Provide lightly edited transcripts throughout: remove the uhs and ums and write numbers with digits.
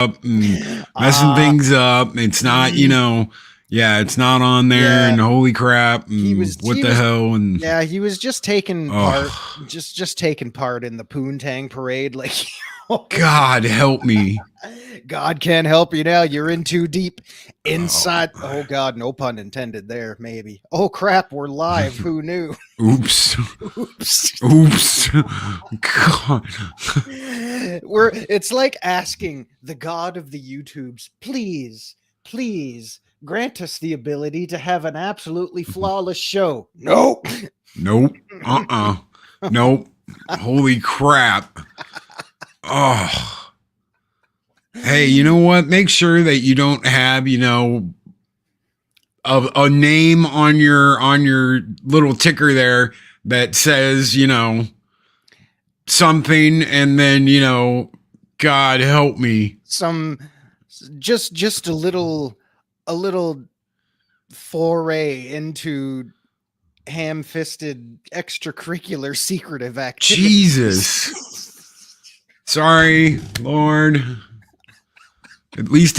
up and messing things up. It's not, it's not on there. And holy crap! And what the hell? And yeah, he was just taking part, just taking part in the Poontang parade. Like, God help me. God can't help you now. You're in too deep inside. Oh God, no pun intended there. Maybe. Oh crap, we're live. Who knew? Oops. God. It's like asking the God of the YouTubes, please grant us the ability to have an absolutely flawless show. Nope. Nope. Nope. Holy crap. Oh. Hey, you know what? Make sure that you don't have, a name on your little ticker there that says, something, and then, God help me. Just a little foray into ham-fisted extracurricular secretive activities. Jesus. Sorry, Lord. At least,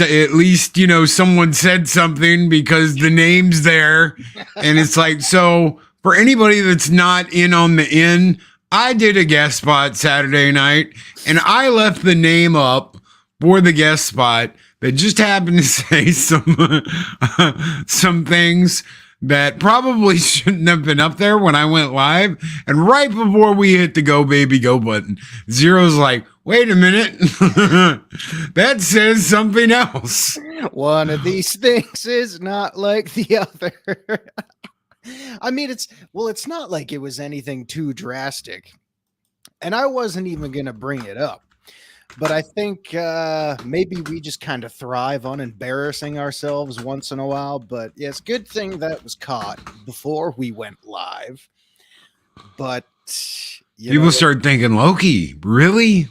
someone said something, because the name's there. And it's like, so for anybody that's not in on the in, I did a guest spot Saturday night, and I left the name up for the guest spot that just happened to say some things that probably shouldn't have been up there when I went live. And right before we hit the go baby go button, Zero's like, wait a minute, that says something else. One of these things is not like the other. I mean, it's not like it was anything too drastic. And I wasn't even going to bring it up. But I think maybe we just kind of thrive on embarrassing ourselves once in a while. But yes, good thing that was caught before we went live. But people start thinking, Loki, really?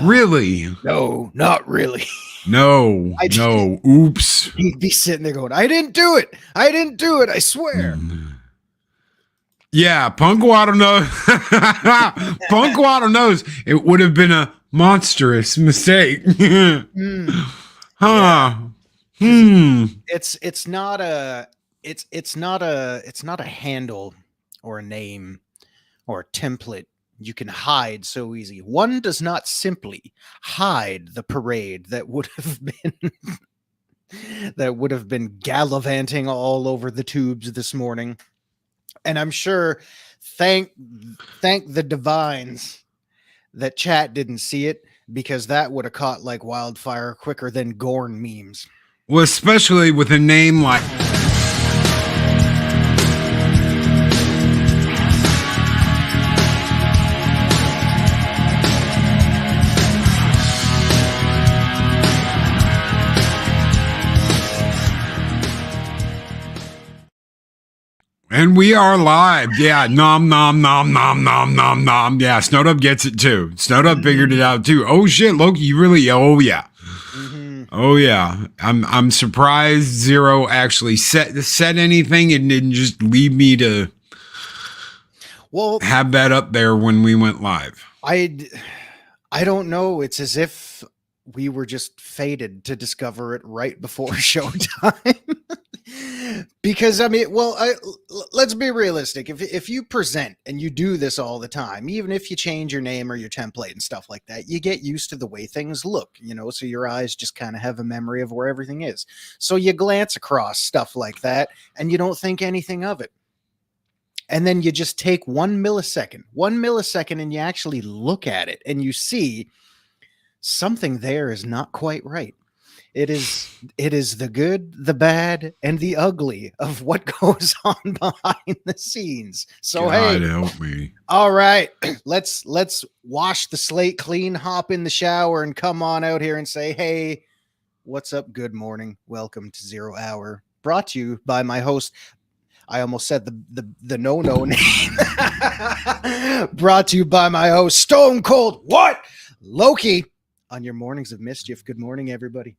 Really? No, not really. No. Oops. He'd be sitting there going, I didn't do it. I swear. Yeah, Punkwaddle knows. Punkwaddle knows it would have been a monstrous mistake. It's not a handle or a name or a template you can hide so easy. One does not simply hide the parade that would have been gallivanting all over the tubes this morning. And I'm sure, thank the divines that chat didn't see it, because that would have caught like wildfire quicker than Gorn memes. Well, especially with a name like... And we are live. Yeah. Nom, nom, nom, nom, nom, nom, nom. Yeah. Snowdub gets it too. Snowdub figured it out too. Oh shit, Loki, you really, oh yeah. Oh yeah. I'm surprised Zero actually said anything and didn't just leave me to have that up there when we went live. I don't know. It's as if we were just fated to discover it right before showtime. Because I mean, let's be realistic. If you present and you do this all the time, even if you change your name or your template and stuff like that, you get used to the way things look, so your eyes just kind of have a memory of where everything is. So you glance across stuff like that and you don't think anything of it. And then you just take 1 millisecond, and you actually look at it and you see something there is not quite right. It is the good, the bad, and the ugly of what goes on behind the scenes. So God help me. All right, let's wash the slate clean, hop in the shower, and come on out here and say, hey, what's up? Good morning. Welcome to Zero Hour. Brought to you by my host. I almost said the no name. Brought to you by my host, Stone Cold Loki, on your Mornings of Mischief. Good morning, everybody.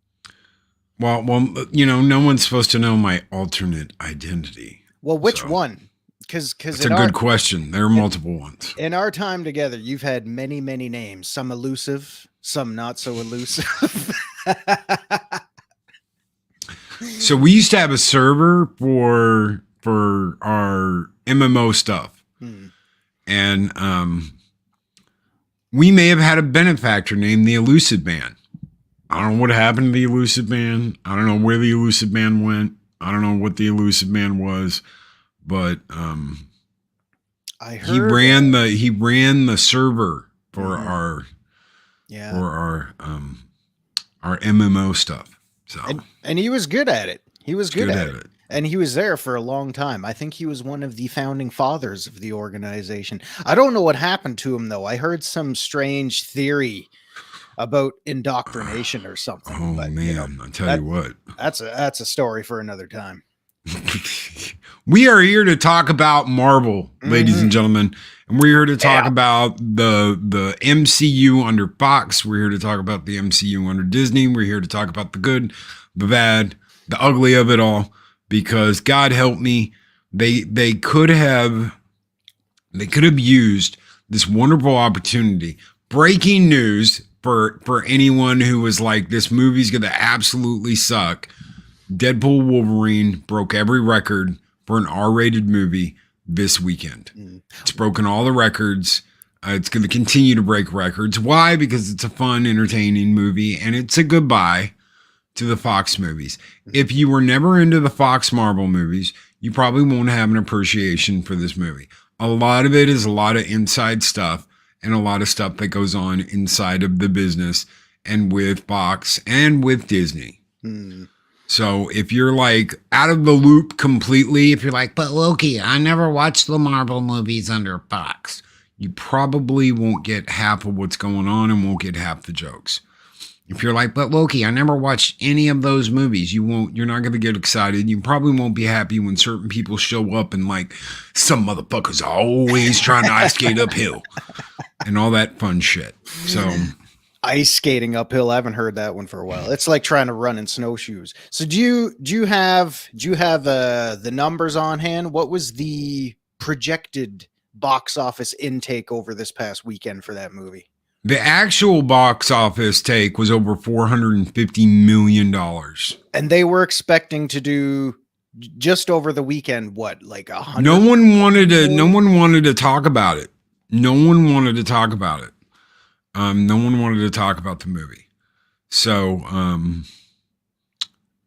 Well, no one's supposed to know my alternate identity. Well, which one? Because it's a good question. There are multiple ones. In our time together, you've had many, many names. Some elusive, some not so elusive. So we used to have a server for our MMO stuff. And we may have had a benefactor named the Elusive Man. I don't know what happened to the Elusive Man. I don't know where the Elusive Man went. I don't know what the Elusive Man was, but I heard he ran the server for our MMO stuff. So and he was good at it. He was good at it. And he was there for a long time. I think he was one of the founding fathers of the organization. I don't know what happened to him, though. I heard some strange theory about indoctrination or something. Oh, but, man, I'll tell you what. That's a story for another time. We are here to talk about Marvel, ladies and gentlemen. And we're here to talk about the MCU under Fox. We're here to talk about the MCU under Disney. We're here to talk about the good, the bad, the ugly of it all. Because God help me, they could have used this wonderful opportunity. Breaking news for anyone who was like, this movie's gonna absolutely suck. Deadpool Wolverine broke every record for an R-rated movie this weekend. It's broken all the records. It's going to continue to break records. Why? Because it's a fun, entertaining movie, and it's a goodbye to the Fox movies. If you were never into the Fox Marvel movies, you probably won't have an appreciation for this movie. A lot of it is a lot of inside stuff and a lot of stuff that goes on inside of the business and with Fox and with Disney. So if you're like out of the loop completely, if you're like, but Loki, I never watched the Marvel movies under Fox, you probably won't get half of what's going on and won't get half the jokes. If you're like, but Loki, I never watched any of those movies, you're not going to get excited. You probably won't be happy when certain people show up and like, some motherfuckers are always trying to ice skate uphill and all that fun shit. So ice skating uphill, I haven't heard that one for a while. It's like trying to run in snowshoes. So do you have the numbers on hand? What was the projected box office intake over this past weekend for that movie? The actual box office take was over $450 million. And they were expecting to do just over the weekend, what, like 100? No one wanted to talk about it. No one wanted to talk about it. No one wanted to talk about the movie. So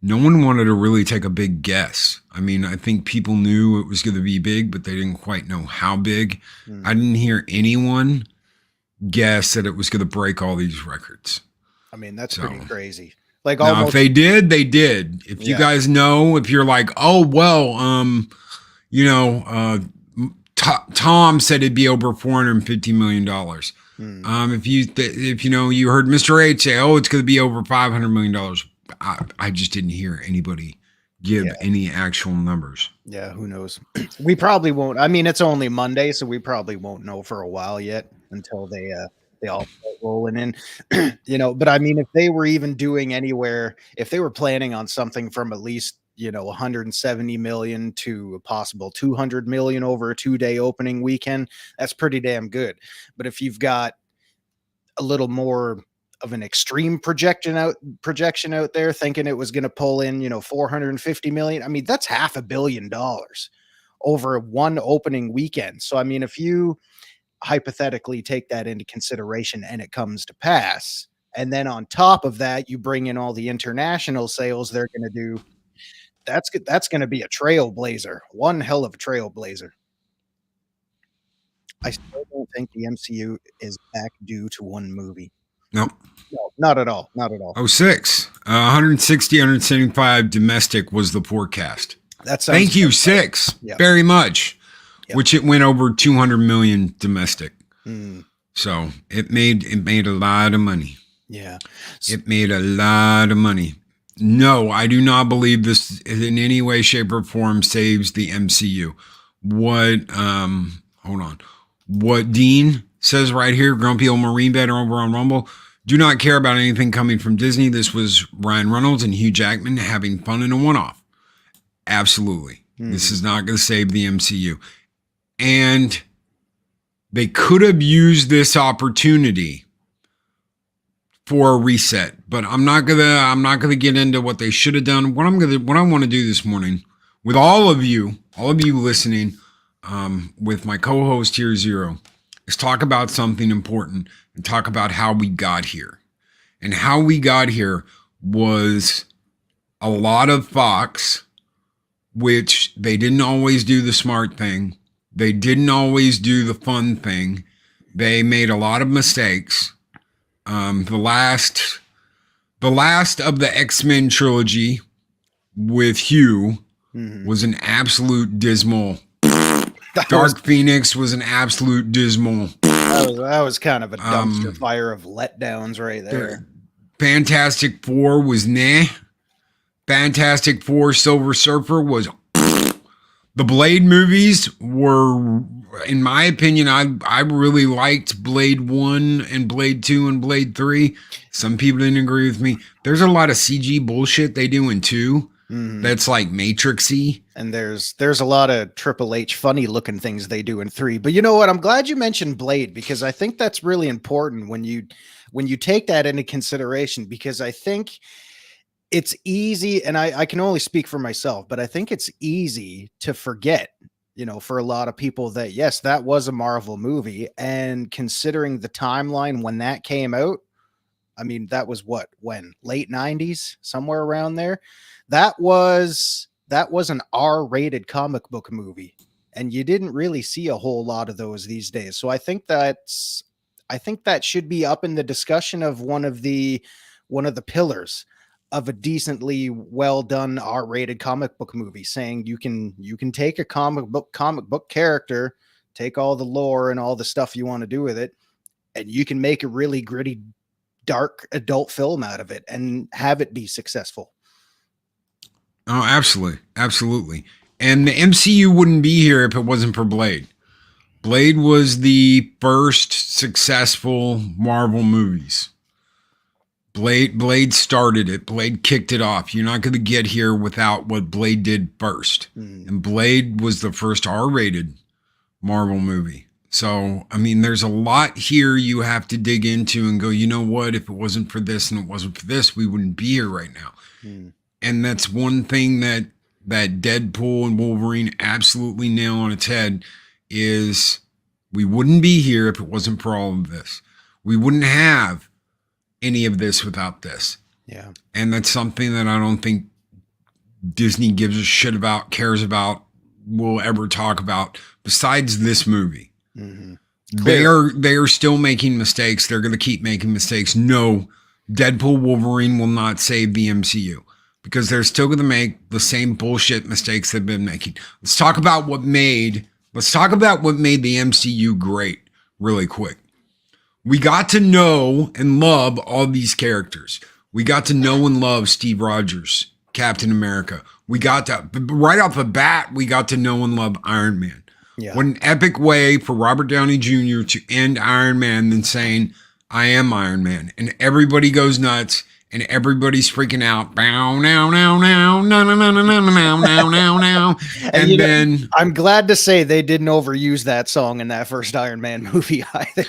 no one wanted to really take a big guess. I mean, I think people knew it was going to be big, but they didn't quite know how big. I didn't hear anyone guess that it was going to break all these records. I mean, that's pretty crazy. Like, now, if they did, they did. If you guys know, if you're like, oh, well, Tom said it'd be over $450 million. If you heard Mr. H say, oh, it's going to be over $500 million. I just didn't hear anybody give any actual numbers. Yeah, who knows? We probably won't. I mean, it's only Monday, so we probably won't know for a while yet until they all start rolling in. But I mean, if they were even doing anywhere, if they were planning on something from at least 170 million to a possible 200 million over a 2-day opening weekend, that's pretty damn good. But if you've got a little more of an extreme projection out there, thinking it was going to pull in 450 million, I mean, that's $500 million over one opening weekend. So I mean, if you hypothetically take that into consideration and it comes to pass, and then on top of that you bring in all the international sales they're going to do, that's going to be a trailblazer, one hell of a trailblazer. I still don't think the MCU is back due to one movie. Nope. No, not at all. 160, 175 domestic was the forecast. Thank you, 6 very much. Which it went over 200 million domestic. So it made a lot of money. Yeah. It made a lot of money. No, I do not believe this in any way, shape, or form saves the MCU. What Dean says right here, Grumpy Old Marine Better over on Rumble, do not care about anything coming from Disney. This was Ryan Reynolds and Hugh Jackman having fun in a one-off. Absolutely. This is not going to save the MCU. And they could have used this opportunity for a reset. But I'm not gonna get into what they should have done. What I want to do this morning with all of you listening, with my co-host here, Zero, is talk about something important and talk about how we got here. And how we got here was a lot of Fox, which they didn't always do the smart thing. They didn't always do the fun thing. They made a lot of mistakes. The last of the X-Men trilogy with Hugh was an absolute dismal. Dark Phoenix was an absolute dismal. That was kind of a dumpster fire of letdowns right there. Fantastic Four was nah. Fantastic Four Silver Surfer was. The Blade movies were, in my opinion, I really liked Blade 1 and Blade 2 and Blade 3. Some people didn't agree with me. There's a lot of CG bullshit they do in 2 that's like Matrix-y. And there's a lot of Triple H funny looking things they do in 3. But you know what? I'm glad you mentioned Blade, because I think that's really important when you take that into consideration, because I think it's easy, and I can only speak for myself, but I think it's easy to forget, for a lot of people, that yes, that was a Marvel movie. And considering the timeline when that came out, I mean, that was when late 90s, somewhere around there. That was an R-rated comic book movie, and you didn't really see a whole lot of those these days. So I think that should be up in the discussion of one of the pillars of a decently well done R-rated comic book movie, saying you can take a comic book character, take all the lore and all the stuff you want to do with it, and you can make a really gritty, dark adult film out of it and have it be successful. Oh, absolutely. Absolutely. And the MCU wouldn't be here if it wasn't for Blade. Blade was the first successful Marvel movies. Blade started it. Blade kicked it off. You're not going to get here without what Blade did first. And Blade was the first R-rated Marvel movie. So, I mean, there's a lot here you have to dig into and go, you know what? If it wasn't for this and it wasn't for this, we wouldn't be here right now. And that's one thing that Deadpool and Wolverine absolutely nail on its head is we wouldn't be here if it wasn't for all of this. We wouldn't have any of this without this. Yeah. And that's something that I don't think Disney gives a shit about, cares about, will ever talk about besides this movie. They are still making mistakes. They're going to keep making mistakes. No, Deadpool Wolverine will not save the MCU because they're still going to make the same bullshit mistakes they've been making. Let's talk about what made the MCU great really quick. We got to know and love all these characters. We got to know and love Steve Rogers, Captain America. We got to, right off the bat, we got to know and love Iron Man. Yeah. What an epic way for Robert Downey Jr. to end Iron Man than saying, I am Iron Man. And everybody goes nuts and everybody's freaking out. Bow, now, now, now, now, now, now, now, now, now, now, now. And then I'm glad to say they didn't overuse that song in that first Iron Man movie either.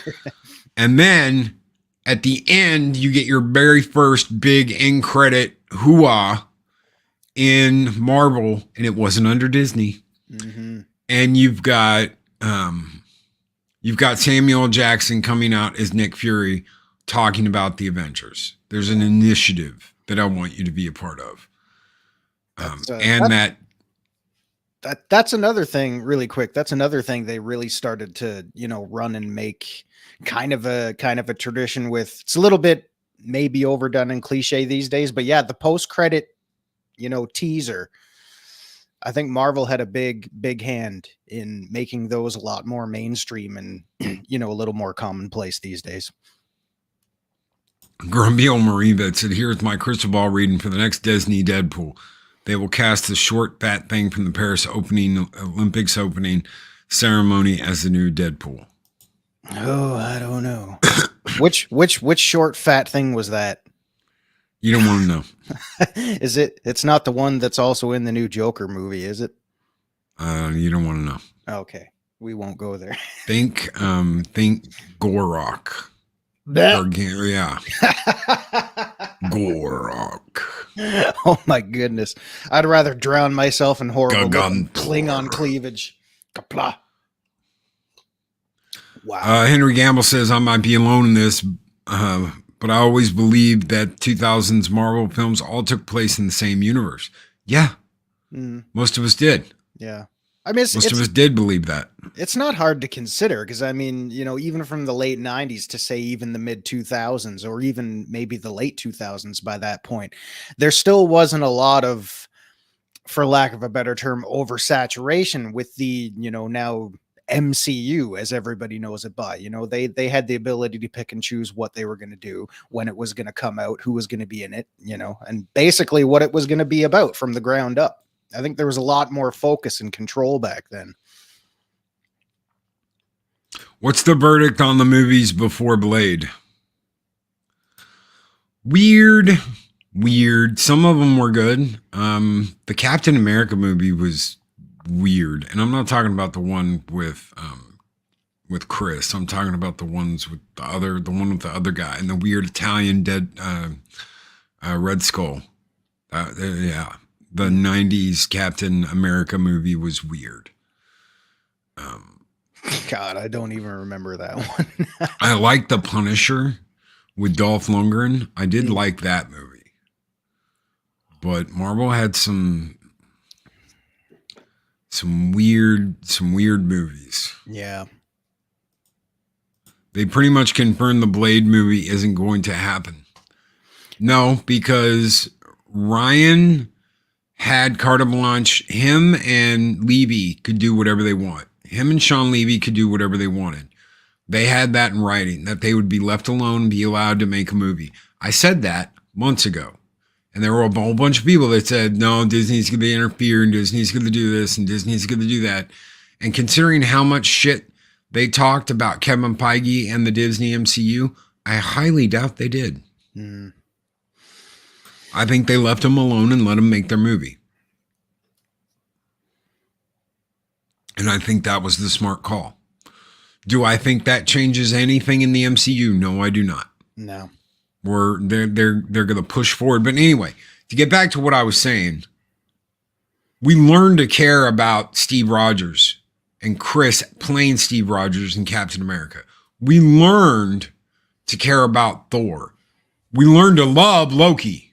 And then at the end, you get your very first big end credit hoo-ah in Marvel, and it wasn't under Disney. And you've got Samuel Jackson coming out as Nick Fury talking about the Avengers. There's an initiative that I want you to be a part of. That's another thing really quick. That's another thing they really started to, run and make kind of a tradition with. It's a little bit maybe overdone and cliche these days, but yeah, the post-credit, teaser. I think Marvel had a big hand in making those a lot more mainstream and, a little more commonplace these days. Grumpy old Mariva said, here's my crystal ball reading for the next Disney Deadpool. They will cast the short, fat thing from the Paris Olympics opening ceremony as the new Deadpool. Oh, I don't know. Which short, fat thing was that? You don't want to know. Is it? It's not the one that's also in the new Joker movie, is it? You don't want to know. Okay, we won't go there. Think Gorok. Yeah. Gorok. Oh my goodness. I'd rather drown myself in horrible Gagantor. Klingon cleavage. Kapla. Wow. Henry Gamble says, I might be alone in this, but I always believed that 2000s Marvel films all took place in the same universe. Yeah. Most of us did. Yeah. I mean, most of us did believe that. It's not hard to consider because, I mean, you know, even from the late 90s to say even the mid 2000s or even maybe the late 2000s by that point, there still wasn't a lot of, for lack of a better term, oversaturation with the, you know, now MCU as everybody knows it by. You know, they had the ability to pick and choose what they were going to do, when it was going to come out, who was going to be in it, you know, and basically what it was going to be about from the ground up. I think there was a lot more focus and control back then. What's the verdict on the movies before Blade? Weird. Some of them were good. The Captain America movie was weird, and I'm not talking about the one with Chris. I'm talking about the ones with the one with the other guy and the weird Italian dead Red Skull. Yeah. The 90s Captain America movie was weird. God, I don't even remember that one. I like The Punisher with Dolph Lundgren. I did like that movie. But Marvel had some weird movies. Yeah. They pretty much confirmed the Blade movie isn't going to happen. No, because Ryan had carte blanche. Him and Levy could do whatever they want. Him and Sean Levy could do whatever they wanted. They had that in writing, that they would be left alone and be allowed to make a movie. I said that months ago. And there were a whole bunch of people that said, no, Disney's going to interfere and Disney's going to do this and Disney's going to do that. And considering how much shit they talked about Kevin Feige and the Disney MCU, I highly doubt they did. I think they left him alone and let him make their movie. And I think that was the smart call. Do I think that changes anything in the MCU? No, I do not. No. They're going to push forward. But anyway, to get back to what I was saying, we learned to care about Steve Rogers and Chris playing Steve Rogers in Captain America. We learned to care about Thor. We learned to love Loki.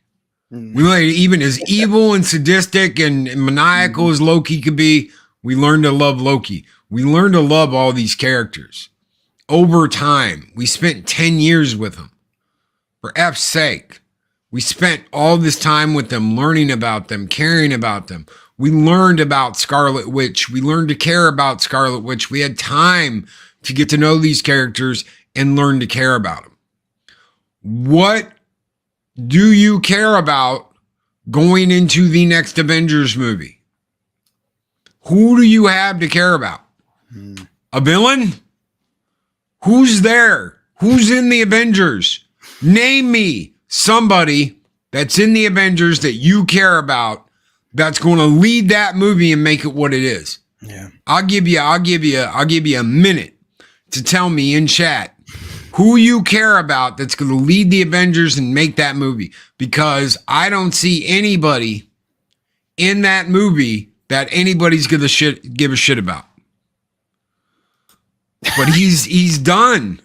We learned, even as evil and sadistic and maniacal as Loki could be, we learned to love Loki. We learned to love all these characters. Over time, we spent 10 years with them. For F's sake, we spent all this time with them, learning about them, caring about them. We learned about Scarlet Witch. We learned to care about Scarlet Witch. We had time to get to know these characters and learn to care about them. What do you care about going into the next Avengers movie? Who do you have to care about? A villain? Who's there? Who's in the Avengers? Name me somebody that's in the Avengers that you care about that's going to lead that movie and make it what it is. Yeah. I'll give you a minute to tell me in chat who you care about that's going to lead the Avengers and make that movie, because I don't see anybody in that movie that anybody's going to give a shit about. But he's done.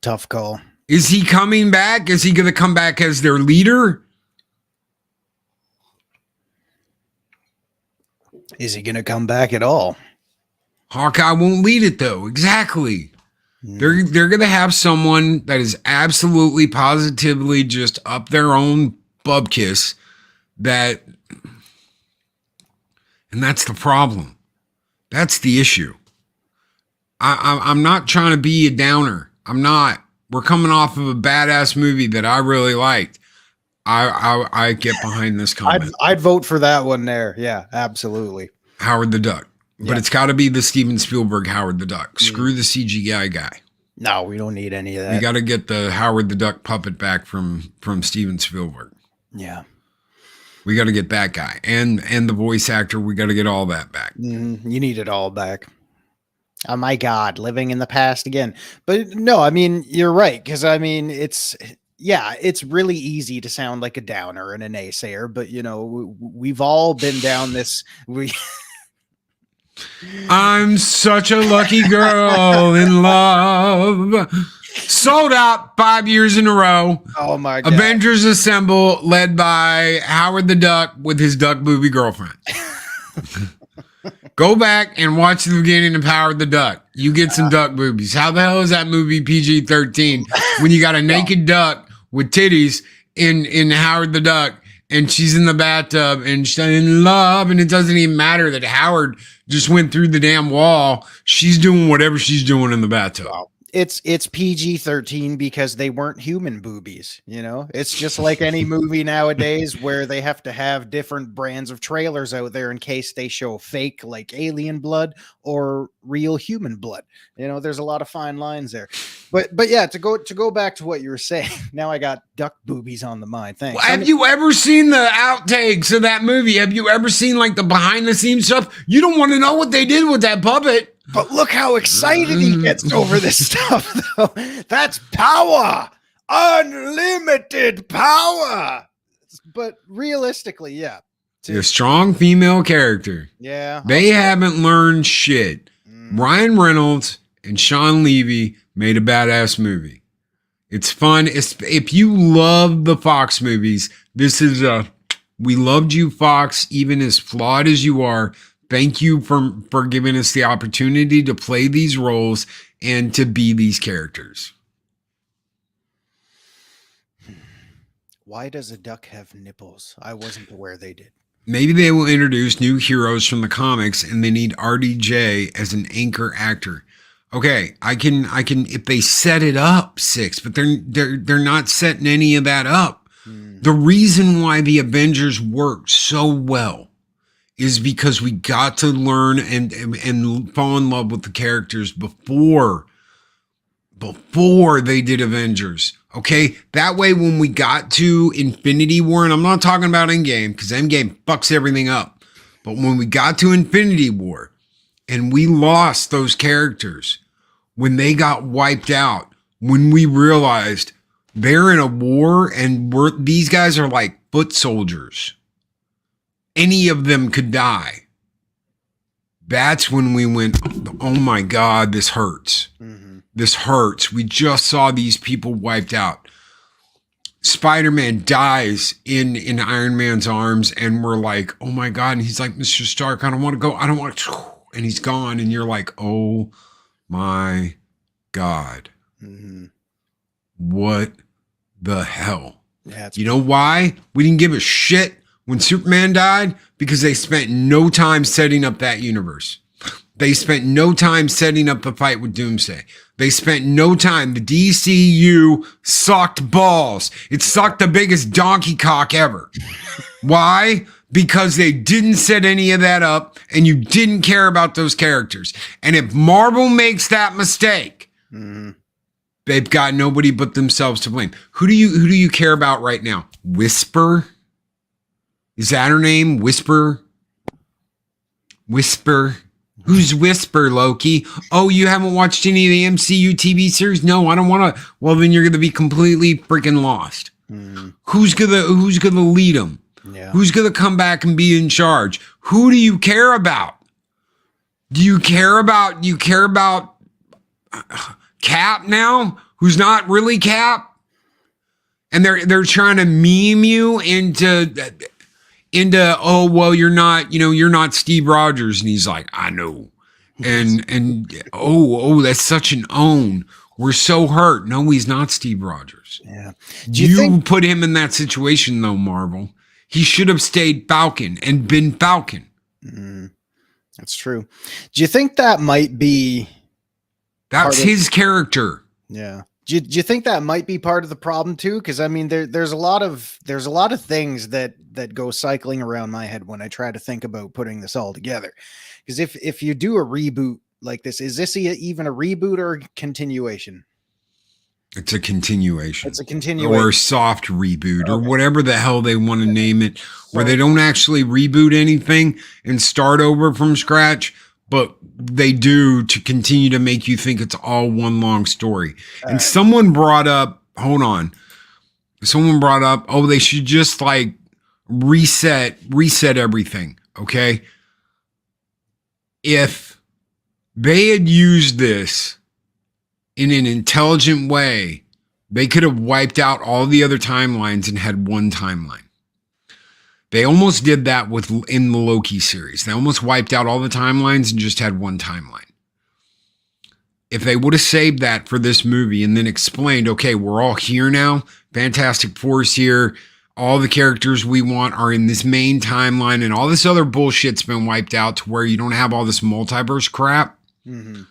Tough call. Is he coming back? Is he going to come back as their leader? Is he going to come back at all? Hawkeye won't lead it though. Exactly. They're going to have someone that is absolutely positively just up their own bubkiss, and that's the problem. That's the issue. I'm not trying to be a downer. I'm not. We're coming off of a badass movie that I really liked. I get behind this comment. I'd vote for that one there. Yeah, absolutely. Howard the Duck. But it's got to be the Steven Spielberg Howard the Duck. Screw the CGI guy. No, we don't need any of that. We got to get the Howard the Duck puppet back from Steven Spielberg. Yeah. We got to get that guy. And the voice actor, we got to get all that back. You need it all back. Oh my God, living in the past again. But no, I mean, you're right. Cause I mean, it's really easy to sound like a downer and a naysayer, but you know, we've all been down this. I'm such a lucky girl in love. Sold out 5 years in a row. Oh my God. Avengers Assemble, led by Howard the Duck with his duck booby girlfriend. Go back and watch the beginning of Howard the Duck. You get some duck boobies. How the hell is that movie PG-13 when you got a naked duck with titties in Howard the Duck, and she's in the bathtub and she's in love, and it doesn't even matter that Howard just went through the damn wall. She's doing whatever she's doing in the bathtub. It's PG-13 because they weren't human boobies, you know. It's just like any movie nowadays where they have to have different brands of trailers out there in case they show fake like alien blood or real human blood. You know, there's a lot of fine lines there. But yeah, to go back to what you were saying. Now I got duck boobies on the mind. Thanks. Have you ever seen the outtakes of that movie? Have you ever seen like the behind the scenes stuff? You don't want to know what they did with that puppet. But look how excited he gets over this stuff, though. That's power. Unlimited power. But realistically, yeah. A strong female character. Yeah. They haven't learned shit. Ryan Reynolds and Sean Levy made a badass movie. It's fun. If you love the Fox movies, this is we loved you, Fox, even as flawed as you are. Thank you for giving us the opportunity to play these roles and to be these characters. Why does a duck have nipples? I wasn't aware they did. Maybe they will introduce new heroes from the comics and they need RDJ as an anchor actor. Okay, I can if they set it up, Six, but they're not setting any of that up. The reason why the Avengers worked so well is because we got to learn and fall in love with the characters before they did Avengers. Okay, that way when we got to Infinity War, and I'm not talking about Endgame because Endgame fucks everything up, but when we got to Infinity War and we lost those characters, when they got wiped out, when we realized they're in a war and these guys are like foot soldiers. Any of them could die. That's when we went, oh my God, this hurts. This hurts. We just saw these people wiped out. Spider-Man dies in Iron Man's arms, and we're like, oh my God. And he's like, Mr. Stark, I don't want to go. I don't want to. And he's gone. And you're like, oh my God. What the hell? Yeah, you know why? We didn't give a shit when Superman died, because they spent no time setting up that universe. They spent no time setting up the fight with Doomsday. They spent no time. The DCU sucked balls. It sucked the biggest donkey cock ever. Why? Because they didn't set any of that up and you didn't care about those characters. And if Marvel makes that mistake, they've got nobody but themselves to blame. Who do you care about right now? Whisper? Is that her name? Whisper? Who's Whisper, Loki? Oh, you haven't watched any of the MCU TV series? No, I don't want to. Well, then you're going to be completely freaking lost. Who's gonna lead them? Yeah. Who's going to come back and be in charge? Who do you care about? Do you care about Cap now? Who's not really Cap? And they're trying to meme you into oh, well, you're not Steve Rogers. And he's like, I know. And oh, that's such an own. We're so hurt. No, he's not Steve Rogers. Yeah. You put him in that situation though, Marvel. He should have stayed Falcon and been Falcon. That's true. Do you think that might be That's his character. Yeah. Do you think that might be part of the problem too? Because I mean, there's a lot of things that go cycling around my head when I try to think about putting this all together. Because if you do a reboot like this, is this even a reboot or a continuation? It's a continuation. It's a continuation. Or a soft reboot, or whatever the hell they want to name it, where they don't actually reboot anything and start over from scratch, but they do to continue to make you think it's all one long story. All And right. someone brought up, hold on. Someone brought up, oh, they should just like reset everything. Okay. If they had used this in an intelligent way, they could have wiped out all the other timelines and had one timeline. They almost did that in the Loki series. They almost wiped out all the timelines and just had one timeline. If they would have saved that for this movie and then explained, okay, we're all here now. Fantastic Four's here. All the characters we want are in this main timeline, and all this other bullshit's been wiped out to where you don't have all this multiverse crap. Mm-hmm.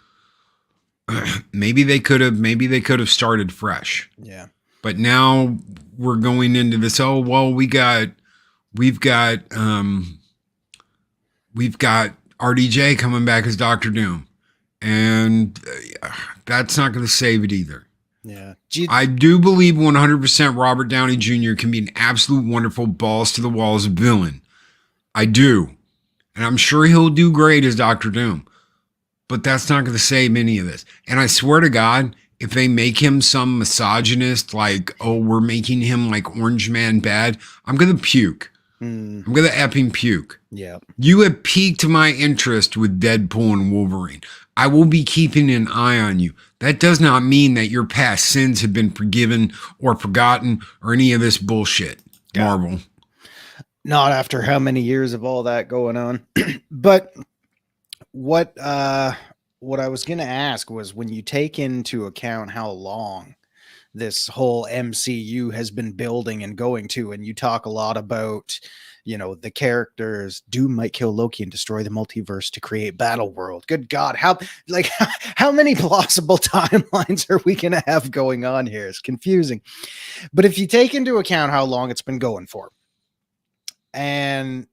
Maybe they could have started fresh. Yeah. But now we're going into this, oh, well, we've got RDJ coming back as Doctor Doom, and that's not going to save it either. Yeah. I do believe 100% Robert Downey Jr. can be an absolute wonderful balls to the walls villain. I do. And I'm sure he'll do great as Doctor Doom. But that's not going to save any of this. And I swear to God, if they make him some misogynist, like, oh, we're making him like Orange Man bad, I'm going to puke. I'm going to effing puke. Yeah. You have piqued my interest with Deadpool and Wolverine. I will be keeping an eye on you. That does not mean that your past sins have been forgiven or forgotten or any of this bullshit, Yeah. Marvel. Not after how many years of all that going on. But what I was going to ask was, when you take into account how long this whole MCU has been building and going to, and you talk a lot about, the characters, Doom might kill Loki and destroy the multiverse to create Battle World. Good God. How many plausible timelines are we going to have going on here? It's confusing. But if you take into account how long it's been going for, and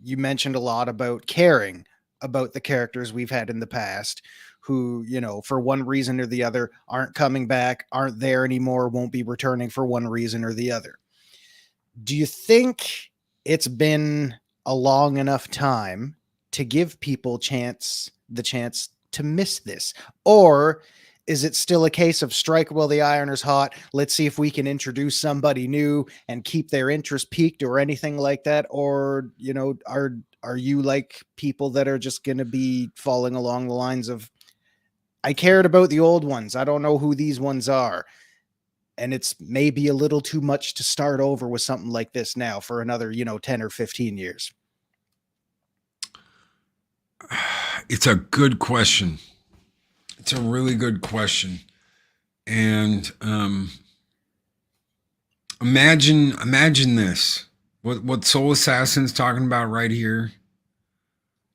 you mentioned a lot about caring about the characters we've had in the past who, for one reason or the other aren't coming back, aren't there anymore, won't be returning for one reason or the other. Do you think it's been a long enough time to give people the chance to miss this? Or is it still a case of strike while the iron is hot? Let's see if we can introduce somebody new and keep their interest piqued or anything like that? Or, are you like people that are just going to be falling along the lines of, I cared about the old ones, I don't know who these ones are, and it's maybe a little too much to start over with something like this now for another, 10 or 15 years? It's a good question. It's a really good question. And imagine this. What Soul Assassin's talking about right here.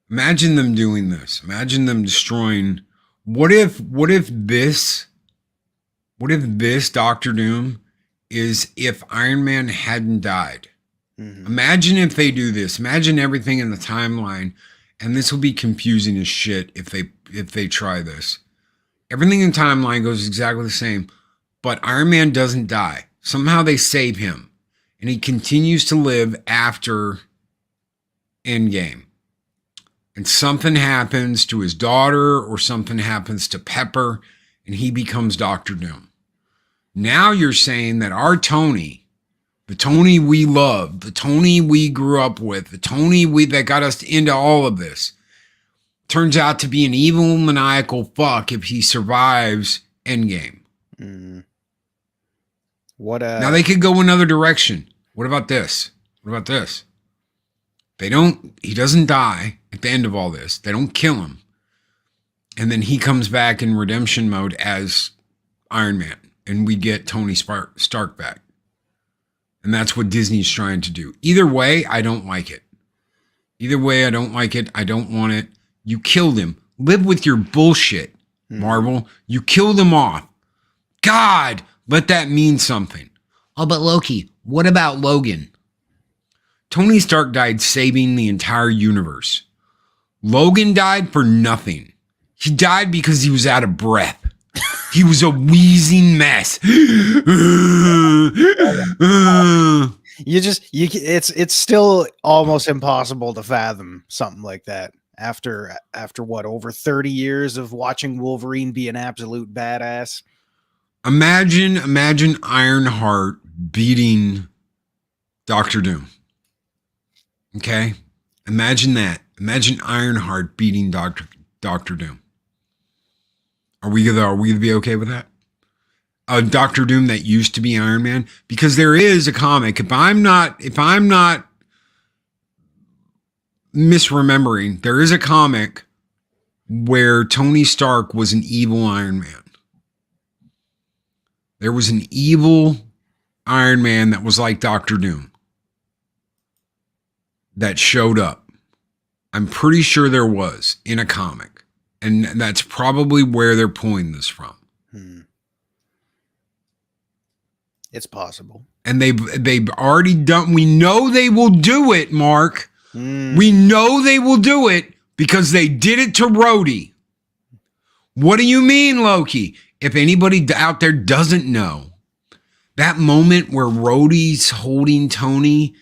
Imagine them doing this. Imagine them destroying. What if this Doctor Doom is if Iron Man hadn't died? Mm-hmm. Imagine if they do this. Imagine everything in the timeline, and this will be confusing as shit if they try this. Everything in the timeline goes exactly the same, but Iron Man doesn't die. Somehow they save him, and he continues to live after Endgame. And something happens to his daughter, or something happens to Pepper, and he becomes Doctor Doom. Now you're saying that our Tony, the Tony we love, the Tony we grew up with, the Tony that got us into all of this, turns out to be an evil, maniacal fuck if he survives Endgame. Mm. Now they could go another direction. What about this? He doesn't die at the end of all this. They don't kill him. And then he comes back in redemption mode as Iron Man, and we get Tony Stark back. And that's what Disney's trying to do. Either way, I don't like it. I don't want it. You killed him. Live with your bullshit, Marvel. You killed him off. God, let that mean something. Oh, but Loki, what about Logan? Tony Stark died saving the entire universe. Logan died for nothing. He died because he was out of breath. He was a wheezing mess. It's still almost impossible to fathom something like that. after what, over 30 years of watching Wolverine be an absolute badass. Imagine Ironheart beating Doctor Doom. Okay? Imagine that. Imagine Ironheart beating Doctor Doom. Are we gonna be okay with that? Doctor Doom that used to be Iron Man? Because there is a comic. If I'm not misremembering, there is a comic where Tony Stark was an evil Iron Man. There was an evil Iron Man that was like Doctor Doom that showed up. I'm pretty sure there was in a comic. And that's probably where they're pulling this from. It's possible. And they've already done, we know they will do it, Mark. We know they will do it because they did it to Rhodey. What do you mean, Loki? If anybody out there doesn't know, that moment where Rhodey's holding Tony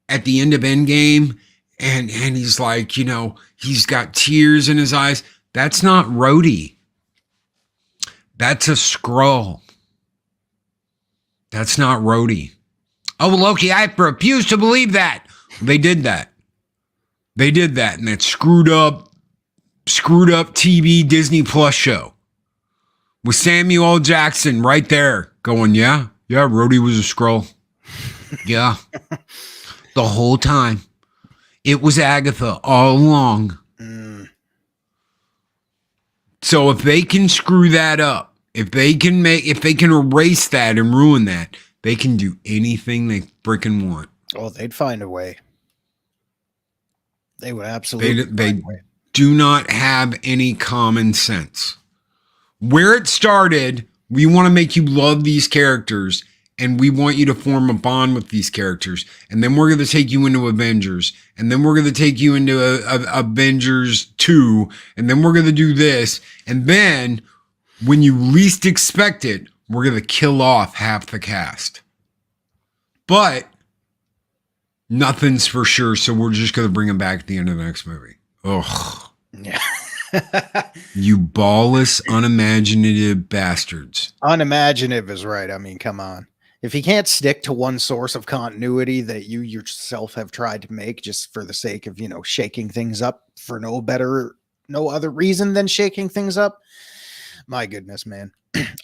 at the end of Endgame and he's like, you know, he's got tears in his eyes. That's not Rhodey. That's a Skrull. That's not Rhodey. Oh, Loki, I refuse to believe that. They did that. They did that in that screwed up TV Disney Plus show with Samuel L. Jackson right there going, yeah, Rhodey was a Skrull. Yeah. The whole time. It was Agatha all along. So if they can screw that up, if they can erase that and ruin that, they can do anything they freaking want. Oh, they'd find a way. They would absolutely. They do not have any common sense. Where it started, we want to make you love these characters and we want you to form a bond with these characters. And then we're going to take you into Avengers. And then we're going to take you into Avengers 2. And then we're going to do this. And then when you least expect it, we're going to kill off half the cast. But nothing's for sure. So we're just going to bring them back at the end of the next movie. Ugh. Yeah. You ballless, unimaginative bastards. Unimaginative is right. I mean, come on. If you can't stick to one source of continuity that you yourself have tried to make just for the sake of, you know, shaking things up for no other reason than shaking things up, my goodness, man.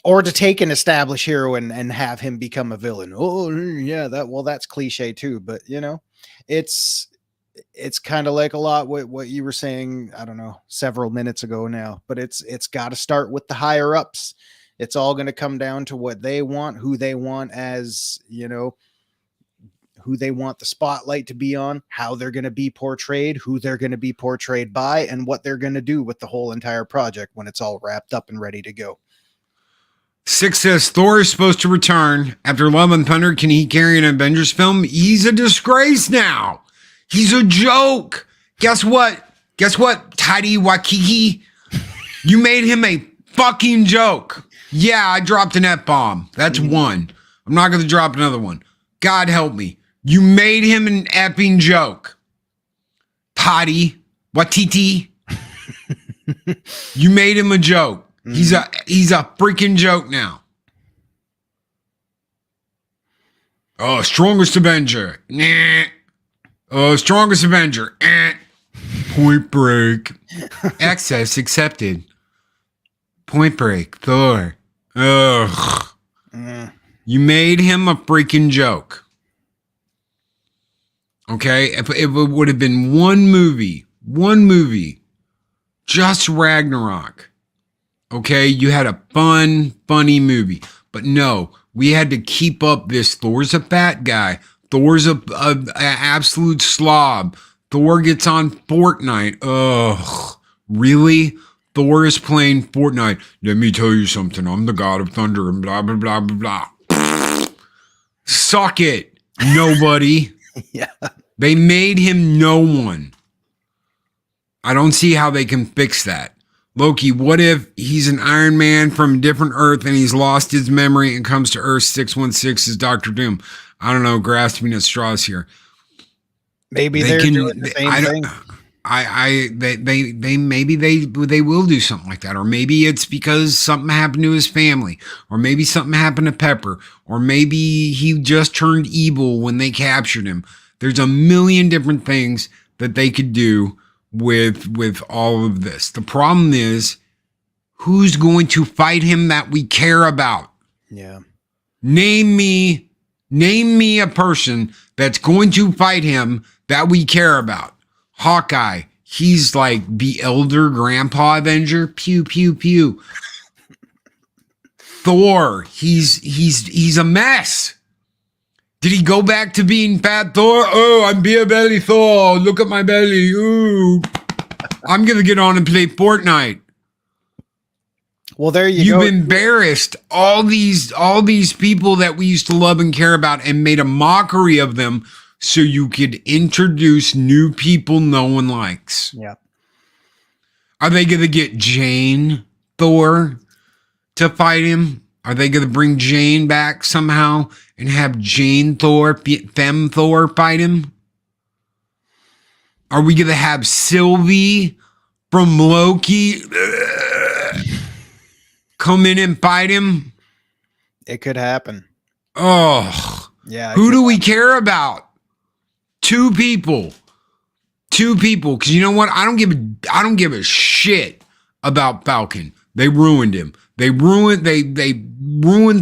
Or to take an established hero and have him become a villain. Oh, yeah, that's cliche too. But, you know, it's kind of like a lot what you were saying, I don't know, several minutes ago now. But it's got to start with the higher ups. It's all going to come down to what they want, who they want as, you know, who they want the spotlight to be on, how they're going to be portrayed, who they're going to be portrayed by, and what they're going to do with the whole entire project when it's all wrapped up and ready to go. 6 says Thor is supposed to return. After Love and Thunder, can he carry an Avengers film? He's a disgrace now. He's a joke. Guess what? Taika Waititi? You made him a fucking joke. Yeah, I dropped an F-bomb. That's one. I'm not going to drop another one. God help me. You made him an effing joke. Taika Waititi. You made him a joke. He's a freaking joke now. Oh, strongest Avenger. Nah. Oh, strongest Avenger. Point Break. Access accepted. Point Break. Thor. Ugh. You made him a freaking joke. Okay? If it would have been one movie, just Ragnarok. Okay? You had a funny movie. But no, we had to keep up this. Thor's a fat guy. Thor's a absolute slob. Thor gets on Fortnite. Ugh. Really? Thor is playing Fortnite. Let me tell you something. I'm the god of thunder and blah, blah, blah, blah, blah. Suck it. Nobody. Yeah. They made him no one. I don't see how they can fix that. Loki, what if he's an Iron Man from a different Earth and he's lost his memory and comes to Earth 616 as Dr. Doom? I don't know, grasping at straws here. Maybe they're doing the same thing. They maybe they will do something like that, or maybe it's because something happened to his family, or maybe something happened to Pepper, or maybe he just turned evil when they captured him. There's a million different things that they could do with all of this. The problem is, who's going to fight him that we care about? Yeah. Name me a person that's going to fight him that we care about. Hawkeye, he's like the elder grandpa Avenger. Pew pew pew. Thor, he's a mess. Did he go back to being fat Thor? Oh, I'm beer belly Thor. Look at my belly. Ooh. I'm gonna get on and play Fortnite. Well, there you You've go. embarrassed all these people that we used to love and care about and made a mockery of them so you could introduce new people no one likes. Yeah. Are they going to get Jane Thor to fight him? Are they going to bring Jane back somehow and have Jane Thor, Femme Thor fight him? Are we going to have Sylvie from Loki come in and fight him? It could happen. Oh, Yeah. who do we care about? Two people. Because you know what? I don't give a shit about Falcon. They ruined him. They ruined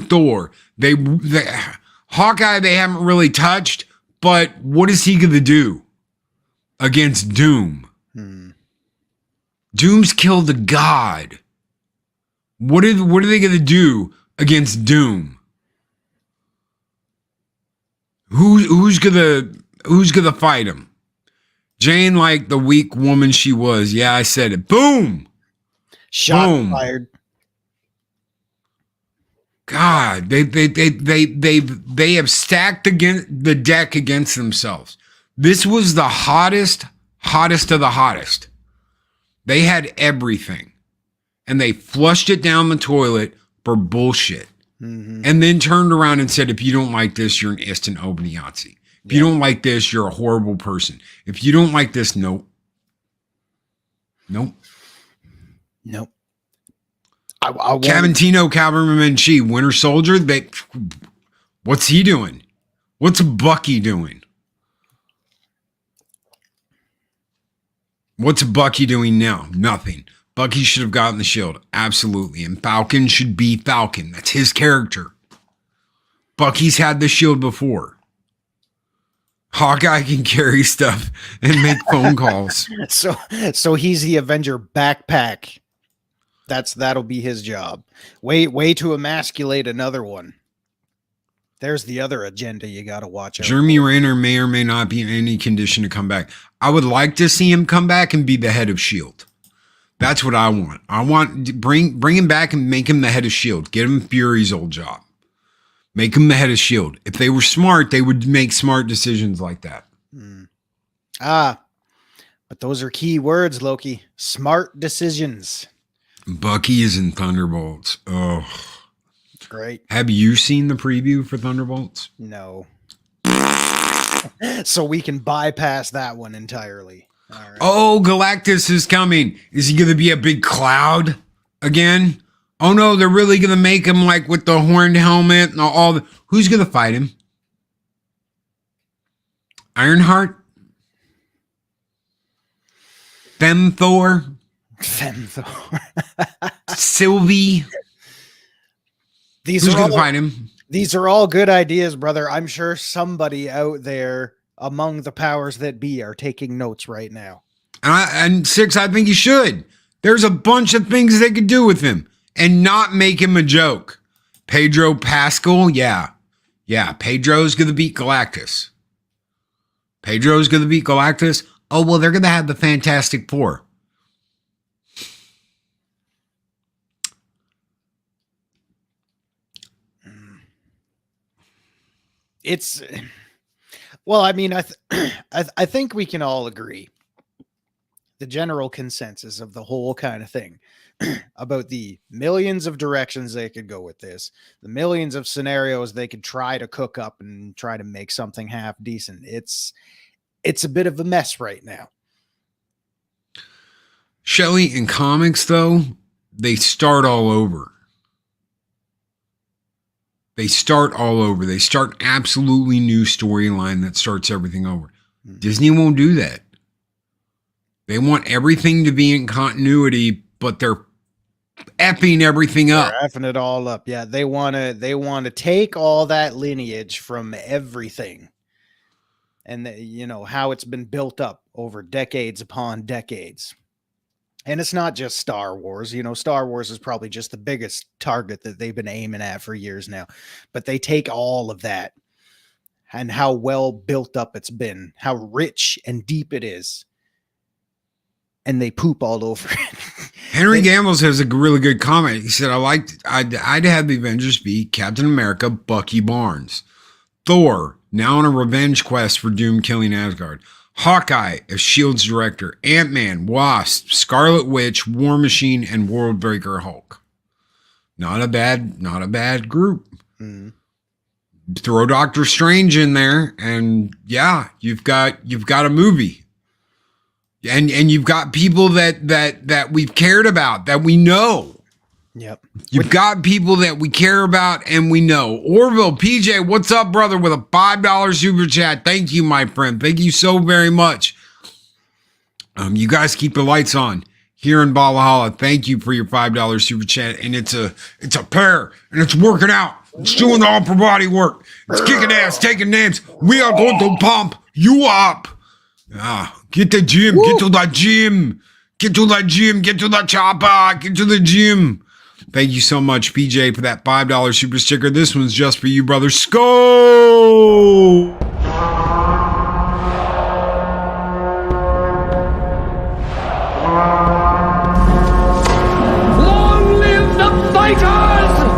Thor. They Hawkeye they haven't really touched, but what is he gonna do against Doom? Doom's killed a god. What are they gonna do against Doom? Who's gonna fight him? Jane, like the weak woman she was. Yeah, I said it. Boom. Shot Boom. fired. God, they have stacked the deck against themselves. This was the hottest of the hottest. They had everything, and they flushed it down the toilet for bullshit, and then turned around and said, "If you don't like this, you're an instant Obniazi. If you don't like this, you're a horrible person. If you don't like this, nope." Cavantino, Cavalryman Chief, Winter Soldier. What's he doing? What's Bucky doing? What's Bucky doing now? Nothing. Bucky should have gotten the shield. Absolutely. And Falcon should be Falcon. That's his character. Bucky's had the shield before. Hawkeye can carry stuff and make phone calls. So he's the Avenger backpack. That'll be his job. Way to emasculate another one. There's the other agenda you got to watch out. Jeremy Renner may or may not be in any condition to come back. I would like to see him come back and be the head of S.H.I.E.L.D. That's what I want. I want bring him back and make him the head of S.H.I.E.L.D. Get him Fury's old job. Make him the head of S.H.I.E.L.D. If they were smart, they would make smart decisions like that. But those are key words, Loki. Smart decisions. Bucky is in Thunderbolts. Oh, great. Have you seen the preview for Thunderbolts? No. So we can bypass that one entirely. All right. Oh, Galactus is coming. Is he going to be a big cloud again? Oh no, they're really going to make him like with the horned helmet and all. Who's going to fight him? Ironheart? Femthor? Sylvie? Who's going to fight him? These are all good ideas, brother. I'm sure somebody out there among the powers that be are taking notes right now. And Six, I think you should. There's a bunch of things they could do with him and not make him a joke. Pedro Pascal, yeah. Pedro's going to beat Galactus. Oh, well, they're going to have the Fantastic Four. It's, well, I mean, I think we can all agree the general consensus of the whole kind of thing about the millions of directions they could go with this, the millions of scenarios they could try to cook up and try to make something half decent. It's a bit of a mess right now. Shelley, in comics, though, they start all over. They start all over. They start absolutely new storyline that starts everything over. Disney won't do that. They want everything to be in continuity, but they're effing everything up. They're effing it all up. Yeah, they want to take all that lineage from everything. And you know how it's been built up over decades upon decades. And it's not just Star Wars. You know, Star Wars is probably just the biggest target that they've been aiming at for years now. But they take all of that and how well built up it's been, how rich and deep it is, and they poop all over it. Henry Gambles has a really good comment. He said, I'd have the Avengers be Captain America, Bucky Barnes, Thor, now on a revenge quest for Doom killing Asgard, Hawkeye as S.H.I.E.L.D.'s director, Ant-Man, Wasp, Scarlet Witch, War Machine, and Worldbreaker Hulk. Not a bad group. Mm-hmm. Throw Doctor Strange in there, and yeah, you've got a movie. And you've got people that we've cared about, that we know. Yep. You've got people that we care about and we know. Orville, PJ, what's up, brother, with a $5 super chat. Thank you, my friend. Thank you so very much. You guys keep the lights on here in Valhalla. Thank you for your $5 super chat. And it's a pair, and it's working out. It's doing the upper body work. It's kicking ass, taking names. We are going to pump you up. Get the gym. Woo. Get to the gym. Get to the gym. Get to the chopper. Get to the gym. Thank you so much, PJ, for that $5 super sticker. This one's just for you, brother. Sko! Long live the fighters!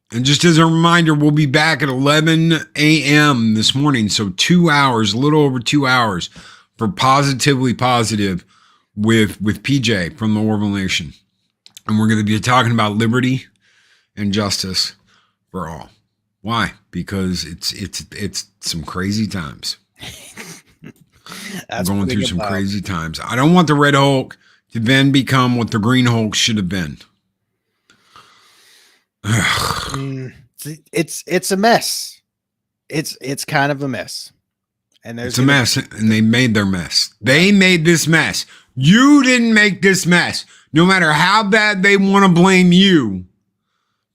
And just as a reminder, we'll be back at 11 a.m. this morning. So 2 hours, a little over 2 hours for Positively Positive with PJ from the Orville Nation. And we're going to be talking about liberty and justice for all. Why? Because it's some crazy times. We're going through some crazy times. I don't want the Red Hulk to then become what the Green Hulk should have been. It's a mess. It's kind of a mess. And it's a mess, and they made their mess. They made this mess. You didn't make this mess. No matter how bad they want to blame you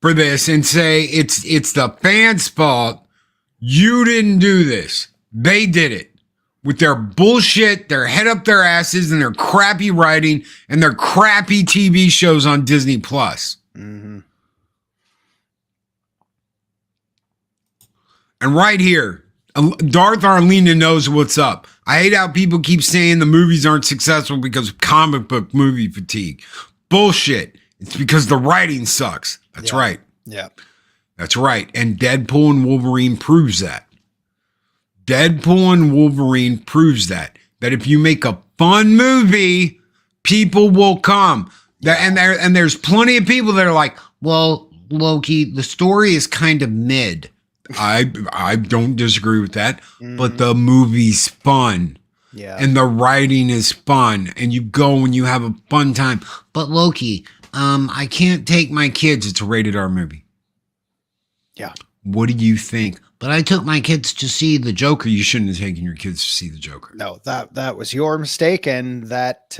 for this and say it's the fans' fault, you didn't do this. They did it with their bullshit, their head up their asses, and their crappy writing and their crappy TV shows on Disney Plus. Mm-hmm. And right here, Darth Arlena knows what's up. I hate how people keep saying the movies aren't successful because of comic book movie fatigue. Bullshit. It's because the writing sucks. That's right. Yeah. That's right. And Deadpool and Wolverine proves that. Deadpool and Wolverine proves that. That if you make a fun movie, people will come. And there's plenty of people that are like, well, Loki, the story is kind of mid. I don't disagree with that, but the movie's fun. Yeah. And the writing is fun, and you go and you have a fun time. But Loki, I can't take my kids. It's a rated R movie. Yeah. What do you think? But I took my kids to see the Joker. You shouldn't have taken your kids to see the Joker. No, that was your mistake, and that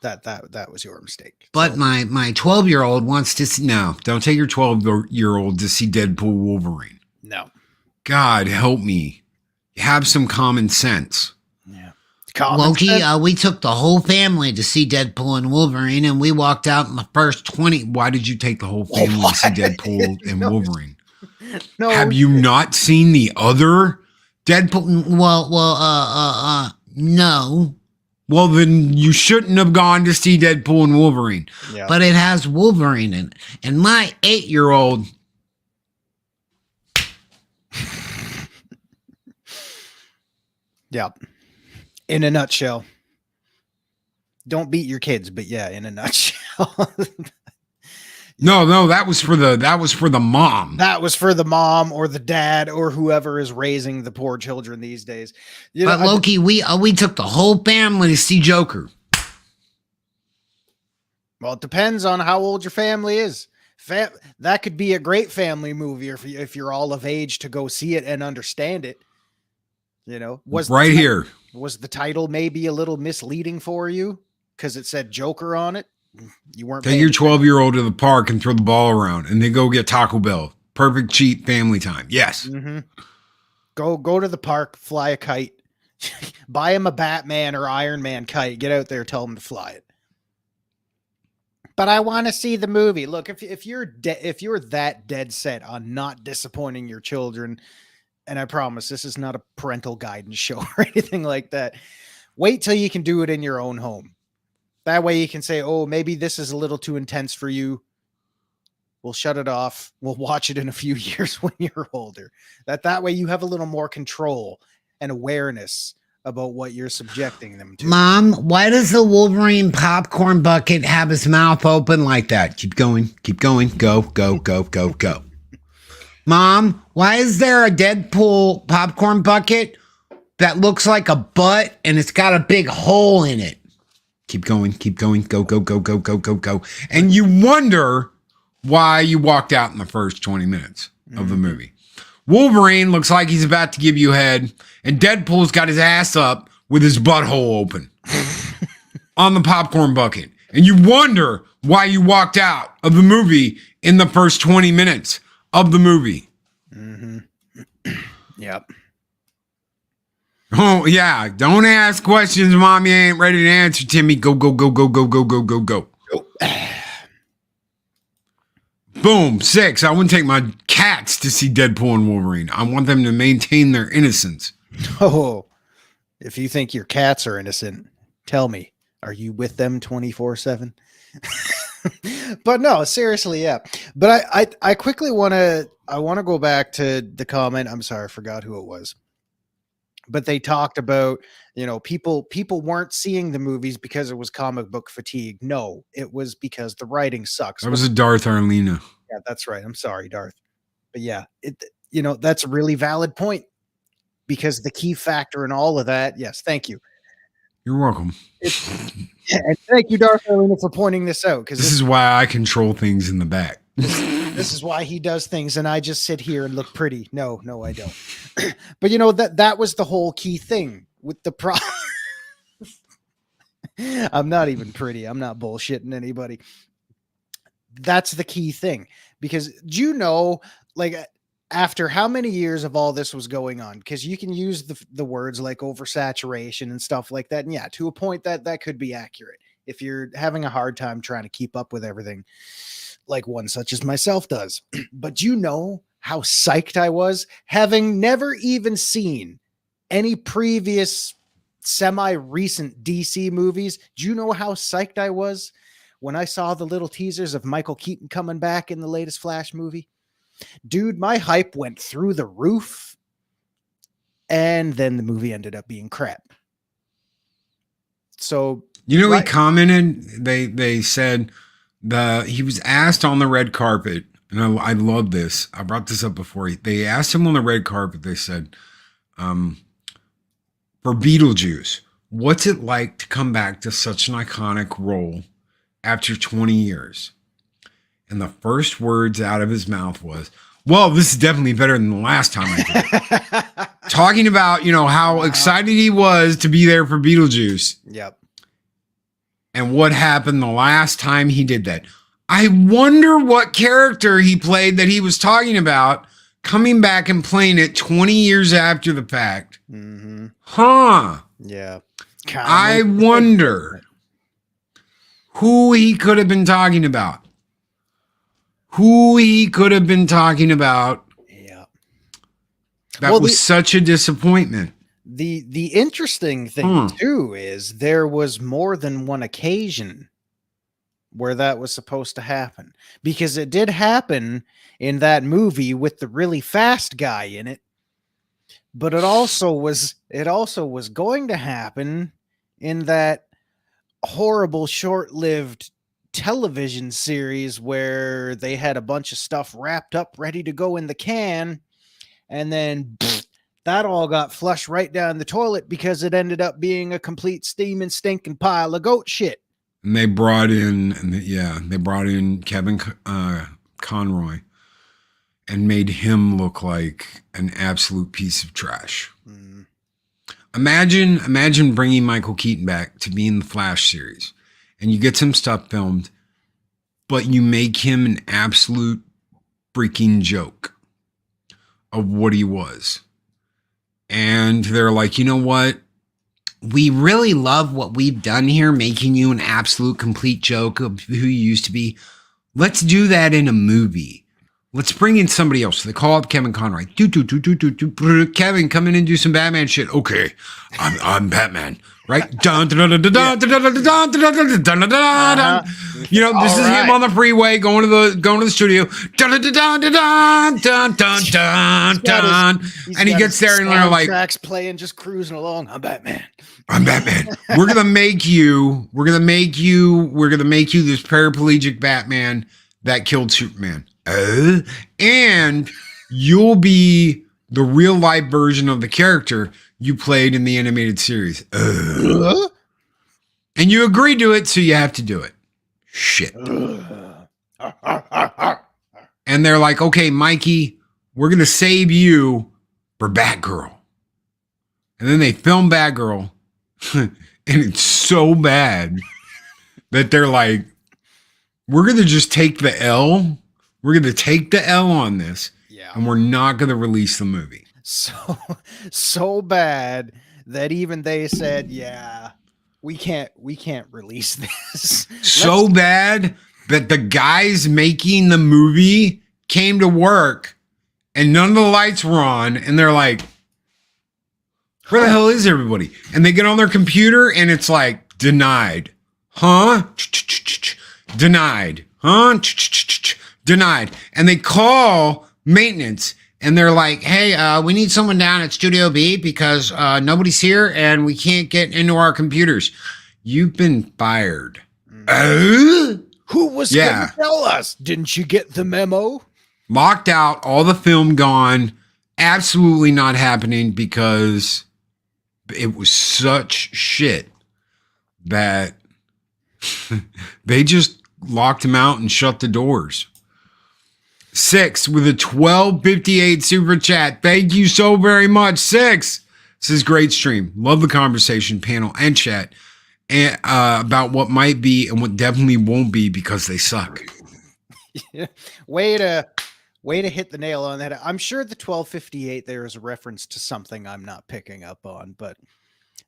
was your mistake. But so, my 12-year-old wants to see. No, don't take your 12-year-old to see Deadpool Wolverine. No. God help me. Have some common sense. Yeah. Loki, we took the whole family to see Deadpool and Wolverine, and we walked out in the first 20. Why did you take the whole family to see Deadpool and Wolverine? No. Have you not seen the other Deadpool? No. Well, then you shouldn't have gone to see Deadpool and Wolverine. Yeah. But it has Wolverine in it. And my 8-year-old. Yeah. In a nutshell. Don't beat your kids, but yeah, in a nutshell. No, that was for the mom. That was for the mom or the dad or whoever is raising the poor children these days. You But know, Loki, we took the whole family to see Joker. well, it depends on how old your family is. That could be a great family movie if you're all of age to go see it and understand it. You know, was the title maybe a little misleading for you because it said Joker on it? You weren't. Take your 12-year-old to the park and throw the ball around, and then go get Taco Bell. Perfect cheap family time. Yes. Mm-hmm. Go to the park, fly a kite, buy him a Batman or Iron Man kite. Get out there, tell him to fly it. But I want to see the movie. Look, if you're that dead set on not disappointing your children, and I promise this is not a parental guidance show or anything like that, wait till you can do it in your own home. That way you can say, oh, maybe this is a little too intense for you. We'll shut it off. We'll watch it in a few years when you're older. That way you have a little more control and awareness about what you're subjecting them to. Mom, why does the Wolverine popcorn bucket have his mouth open like that? Keep going. Go, go, go, go, go. Mom, why is there a Deadpool popcorn bucket that looks like a butt and it's got a big hole in it? Keep going. Go, go, go, go, go, go, go. And you wonder why you walked out in the first 20 minutes of the movie. Wolverine looks like he's about to give you head, and Deadpool's got his ass up with his butthole open on the popcorn bucket. And you wonder why you walked out of the movie in the first 20 minutes of the movie. Mm-hmm. Yep. Oh, yeah. Don't ask questions Mommy ain't ready to answer, Timmy. Go, go, go, go, go, go, go, go, go. Boom. 6. I wouldn't take my cats to see Deadpool and Wolverine. I want them to maintain their innocence. Oh, if you think your cats are innocent, tell me, are you with them 24/7? But no, seriously, yeah. But I quickly want to go back to the comment. I'm sorry, I forgot who it was. But they talked about, people weren't seeing the movies because it was comic book fatigue. No, it was because the writing sucks. That was a Darth Arlena. Yeah, that's right. I'm sorry, Darth. But yeah, that's a really valid point because the key factor in all of that. Yes, thank you. You're welcome. And thank you, Darth Arlena, for pointing this out. Because this is why I control things in the back. This is why he does things, and I just sit here and look pretty. No, I don't. But that was the whole key thing with the pro. I'm not even pretty. I'm not bullshitting anybody. That's the key thing, because after how many years of all this was going on, because you can use the words like oversaturation and stuff like that, and yeah, to a point that could be accurate if you're having a hard time trying to keep up with everything, like one such as myself does. But how psyched I was, having never even seen any previous semi-recent DC movies. Do you know how psyched I was when I saw the little teasers of Michael Keaton coming back in the latest Flash movie? Dude, my hype went through the roof, and then the movie ended up being crap. So, he commented, they said he was asked on the red carpet, and I love this. I brought this up before. They asked him on the red carpet, they said, for Beetlejuice, what's it like to come back to such an iconic role after 20 years? And the first words out of his mouth was, well, this is definitely better than the last time I did it. Talking about, how excited he was to be there for Beetlejuice. Yep. And what happened the last time he did that. I wonder what character he played that he was talking about coming back and playing it 20 years after the fact. Mm-hmm. Huh. Yeah. I wonder who he could have been talking about. Yeah. That was such a disappointment. The interesting thing too is there was more than one occasion where that was supposed to happen, because it did happen in that movie with the really fast guy in it, but it also was going to happen in that horrible short-lived television series where they had a bunch of stuff wrapped up, ready to go in the can, and then that all got flushed right down the toilet because it ended up being a complete steaming, stinking pile of goat shit. And they brought in, Kevin Conroy and made him look like an absolute piece of trash. Mm. Imagine bringing Michael Keaton back to be in the Flash series, and you get some stuff filmed, but you make him an absolute freaking joke of what he was. And they're like, you know what? We really love what we've done here, making you an absolute complete joke of who you used to be. Let's do that in a movie. Let's bring in somebody else. So they call up Kevin Conroy. Kevin, come in and do some Batman shit. Okay, I'm Batman, right? You know, this is him on the freeway going to the studio. And he gets there and they're like, tracks playing, just cruising along. I'm Batman. We're gonna make you this paraplegic Batman that killed Superman. And you'll be the real life version of the character you played in the animated series. And you agreed to it, so you have to do it. Shit. And they're like, okay, Mikey, we're going to save you for Batgirl. And then they film Batgirl, and it's so bad that they're like, we're going to just take the L. We're going to take the L on this, and we're not going to release the movie. So bad that even they said, yeah, we can't release this. So bad that the guys making the movie came to work and none of the lights were on, and they're like, where the hell is everybody? And they get on their computer and it's like, denied. Huh? Denied. Huh? Denied. And they call maintenance and they're like, hey, we need someone down at Studio B because nobody's here and we can't get into our computers. You've been fired. Who was going to tell us? Didn't you get the memo? Locked out, all the film gone, absolutely not happening because it was such shit that they just locked him out and shut the doors. 6 with a 1258 super chat. Thank you so very much. 6 says great stream. Love the conversation, panel, and chat and about what might be and what definitely won't be because they suck. Yeah. Way to hit the nail on that. I'm sure the 1258 there is a reference to something I'm not picking up on, but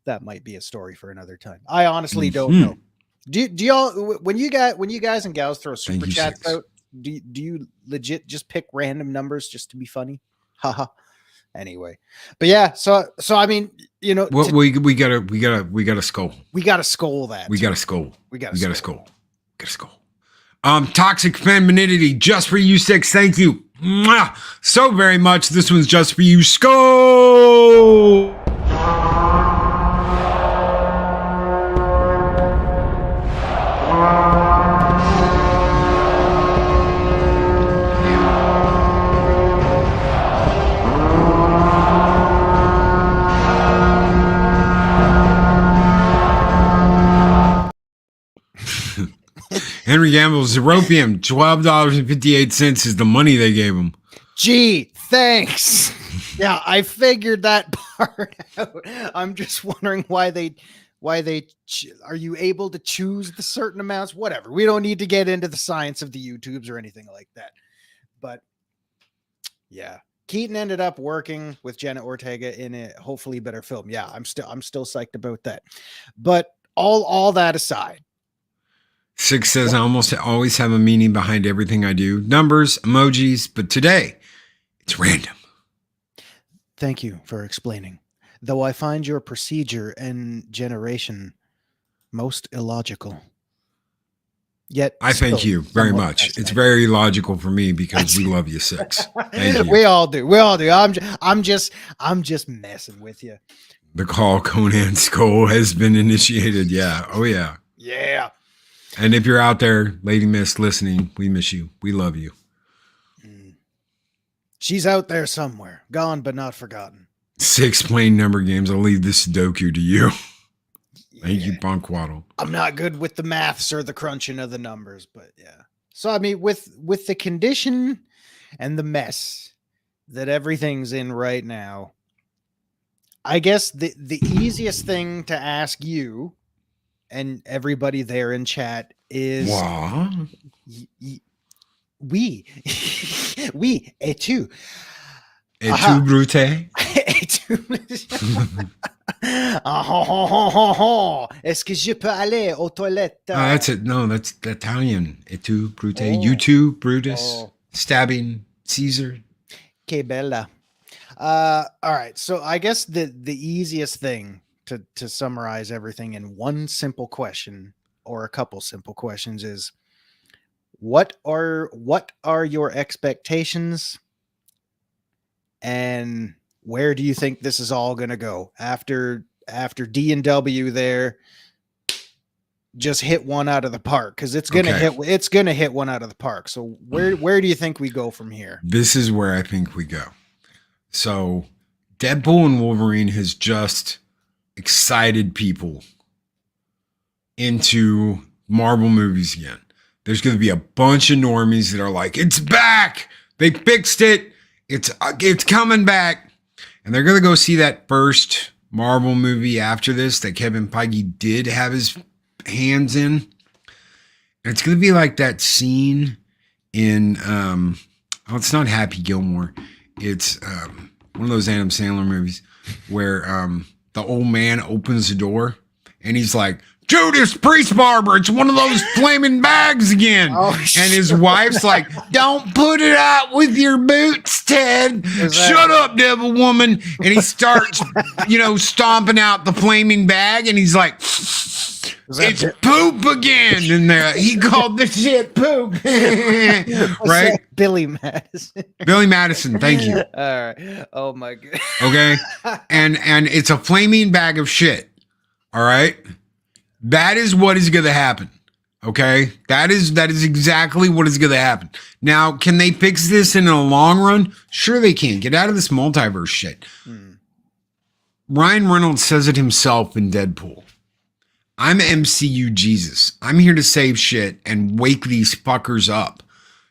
that might be a story for another time. I honestly don't know. Do y'all when you guys and gals throw super chats out? Do you legit just pick random numbers just to be funny? Haha. Anyway, but yeah, so I mean, you know, we gotta skull. We gotta skull that. We gotta skull. Toxic femininity, just for you 6. Thank you. Mwah! So very much. This one's just for you. Skull. Henry Gamble's Zeropium, $12.58 is the money they gave him. Gee, thanks. Yeah, I figured that part out. I'm just wondering why they are you able to choose the certain amounts? Whatever. We don't need to get into the science of the YouTubes or anything like that. But yeah, Keaton ended up working with Jenna Ortega in a hopefully better film. Yeah, I'm still psyched about that. But all that aside. 6 says, I almost always have a meaning behind everything I do. Numbers, emojis, but today it's random. Thank you for explaining. Though I find your procedure and generation most illogical. Yet I thank you very much. It's very logical for me because we love you, 6. Thank you. We all do. I'm just messing with you. The call Conan Skull has been initiated. Yeah. Oh yeah. Yeah. And if you're out there, Lady Miss, listening, we miss you. We love you. She's out there somewhere, gone but not forgotten. 6 plain number games. I'll leave this Sudoku to you. Thank you, Yeah. Punkwaddle. I'm not good with the maths or the crunching of the numbers, but yeah. So I mean, with the condition and the mess that everything's in right now, I guess the easiest thing to ask you and everybody there in chat is What? we et tu Et Aha. tu, Brute? et tu est-ce que je peux aller aux toilettes? That's it. No, that's Italian. Et tu, Brute? Oh. You too, Brutus? Oh. Stabbing Caesar? Que bella. All right. So I guess the easiest thing to summarize everything in one simple question or a couple simple questions is what are your expectations and where do you think this is all going to go after D&W there just hit one out of the park, because it's gonna hit one out of the park. So where do you think we go from here? This is where I think we go. So Deadpool and Wolverine has just excited people into Marvel movies again. There's going to be a bunch of normies that are like, it's back. They fixed it. It's coming back. And they're going to go see that first Marvel movie after this that Kevin Feige did have his hands in. And it's going to be like that scene in, it's not Happy Gilmore. It's one of those Adam Sandler movies where the old man opens the door and he's like, Judas Priest Barber, it's one of those flaming bags again. Oh, and his wife's like, don't put it out with your boots, Ted. Shut up, devil woman. And he starts, stomping out the flaming bag and he's like, it's poop again. And he called the shit poop. Right? Billy Madison. Billy Madison, thank you. All right. Oh my god. Okay. And it's a flaming bag of shit. All right. That is what is going to happen. Okay. That is exactly what is going to happen. Now, can they fix this in the long run? Sure they can. Get out of this multiverse shit. Ryan Reynolds says it himself in Deadpool. I'm MCU Jesus. I'm here to save shit and wake these fuckers up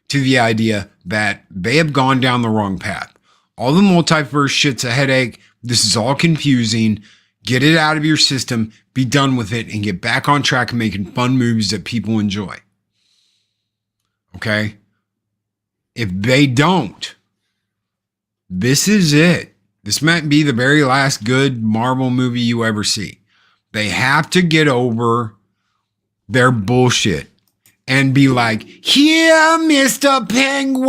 to the idea that they have gone down the wrong path. All the multiverse shit's a headache. This is all confusing. Get it out of your system, be done with it, and get back on track and making fun movies that people enjoy. Okay? If they don't, this is it. This might be the very last good Marvel movie you ever see. They have to get over their bullshit and be like, here, Mr. Penguin.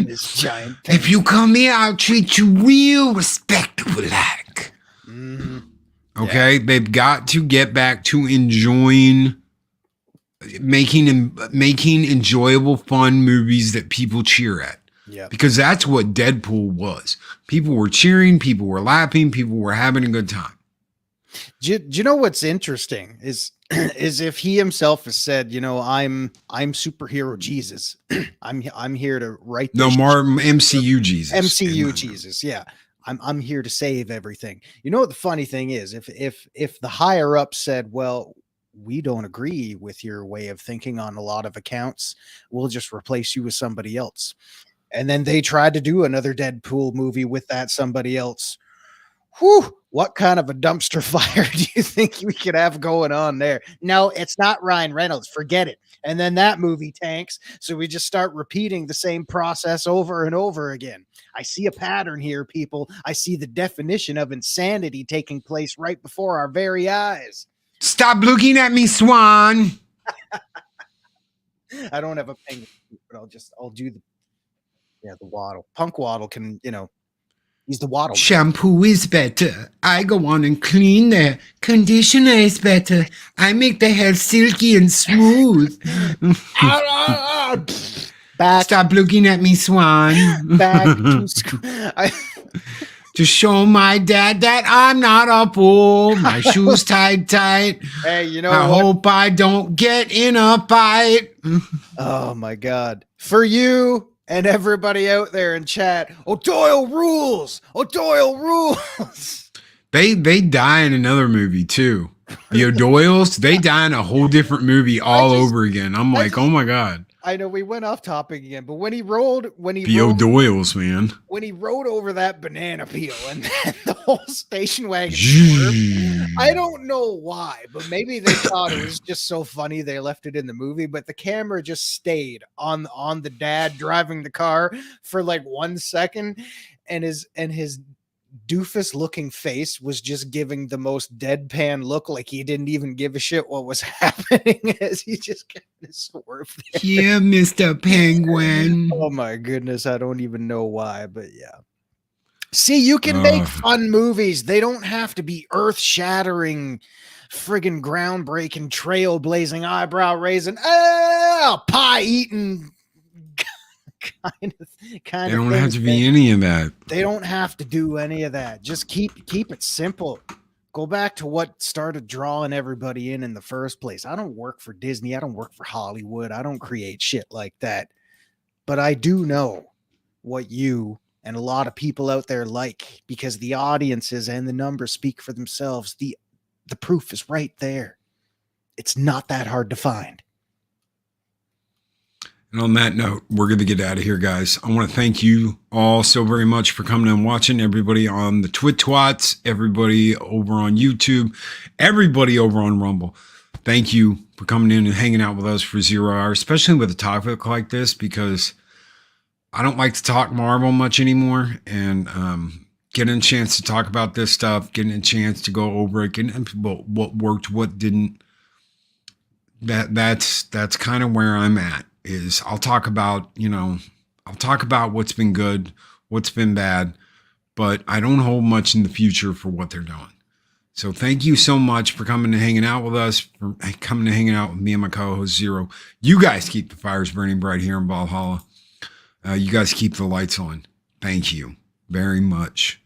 This giant If you come here, I'll treat you real respectable like. Okay, they've got to get back to enjoying making enjoyable, fun movies that people cheer at. Yeah. Because that's what Deadpool was. People were cheering, people were laughing, people were having a good time. Do you know what's interesting is if he himself has said, I'm superhero Jesus. I'm here to write this MCU Jesus. MCU Jesus. Yeah. I'm here to save everything. You know what the funny thing is, if the higher up said, well, we don't agree with your way of thinking on a lot of accounts, we'll just replace you with somebody else. And then they tried to do another Deadpool movie with that somebody else. Whew, what kind of a dumpster fire do you think we could have going on there? No, it's not Ryan Reynolds. Forget it. And then that movie tanks. So we just start repeating the same process over and over again. I see a pattern here, people. I see the definition of insanity taking place right before our very eyes. Stop looking at me, Swan. I don't have a penguin, but I'll do the waddle. Punk Waddle can, he's the waddle. Shampoo is better. I go on and clean the conditioner is better. I make the hair silky and smooth. Back. Stop looking at me, Swan. Back to school. To show my dad that I'm not a fool. My shoes tied tight. Hey, you know I what? hope I don't get in a fight. Oh my God. For you and everybody out there in chat, O'Doyle rules. O'Doyle rules. They die in another movie too. The O'Doyles, they die in a whole different movie all over again. I'm like, oh my God. I know we went off topic again, but when he rode The O'Doyles, man. when he rode over that banana peel and then the whole station wagon swerved, I don't know why, but maybe they thought it was just so funny they left it in the movie, but the camera just stayed on the dad driving the car for like 1 second, and his doofus looking face was just giving the most deadpan look, like he didn't even give a shit what was happening as he just kind of swerved there. Yeah, Mr. Penguin. Oh my goodness, I don't even know why, but yeah. See, you can make fun movies. They don't have to be earth-shattering, friggin' groundbreaking, trailblazing, eyebrow raising, pie-eating kind of. They don't have to be any of that. They don't have to do any of that. Just keep it simple. Go back to what started drawing everybody in the first place. I don't work for Disney. I don't work for Hollywood. I don't create shit like that. But I do know what you and a lot of people out there like, because the audiences and the numbers speak for themselves. The proof is right there. It's not that hard to find. And on that note, we're going to get out of here, guys. I want to thank you all so very much for coming and watching. Everybody on the Twits, everybody over on YouTube, everybody over on Rumble. Thank you for coming in and hanging out with us for 0 Hour, especially with a topic like this, because I don't like to talk Marvel much anymore. And getting a chance to talk about this stuff, getting a chance to go over it, getting what worked, what didn't. That's kind of where I'm at. Is I'll talk about what's been good, what's been bad, but I don't hold much in the future for what they're doing. So thank you so much for coming and hanging out with us, for coming and hanging out with me and my co-host Zero. You guys keep the fires burning bright here in Valhalla. You guys keep the lights on. Thank you very much.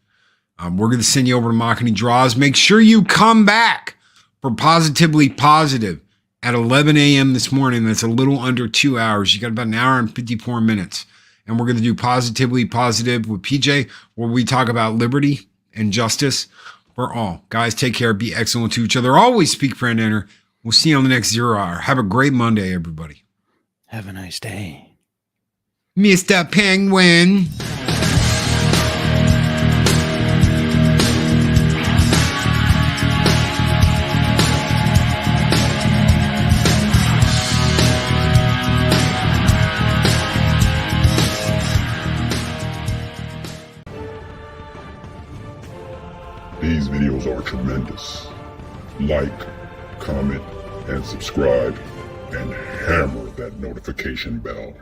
We're going to send you over to Machiny Draws. Make sure you come back for Positively Positive at 11 a.m. this morning. That's a little under 2 hours. You got about an hour and 54 minutes. And we're going to do Positively Positive with PJ, where we talk about liberty and justice for all. Guys, take care. Be excellent to each other. Always speak, friend, enter. We'll see you on the next 0 Hour. Have a great Monday, everybody. Have a nice day. Mr. Penguin. These videos are tremendous. Like, comment, and subscribe, and hammer that notification bell.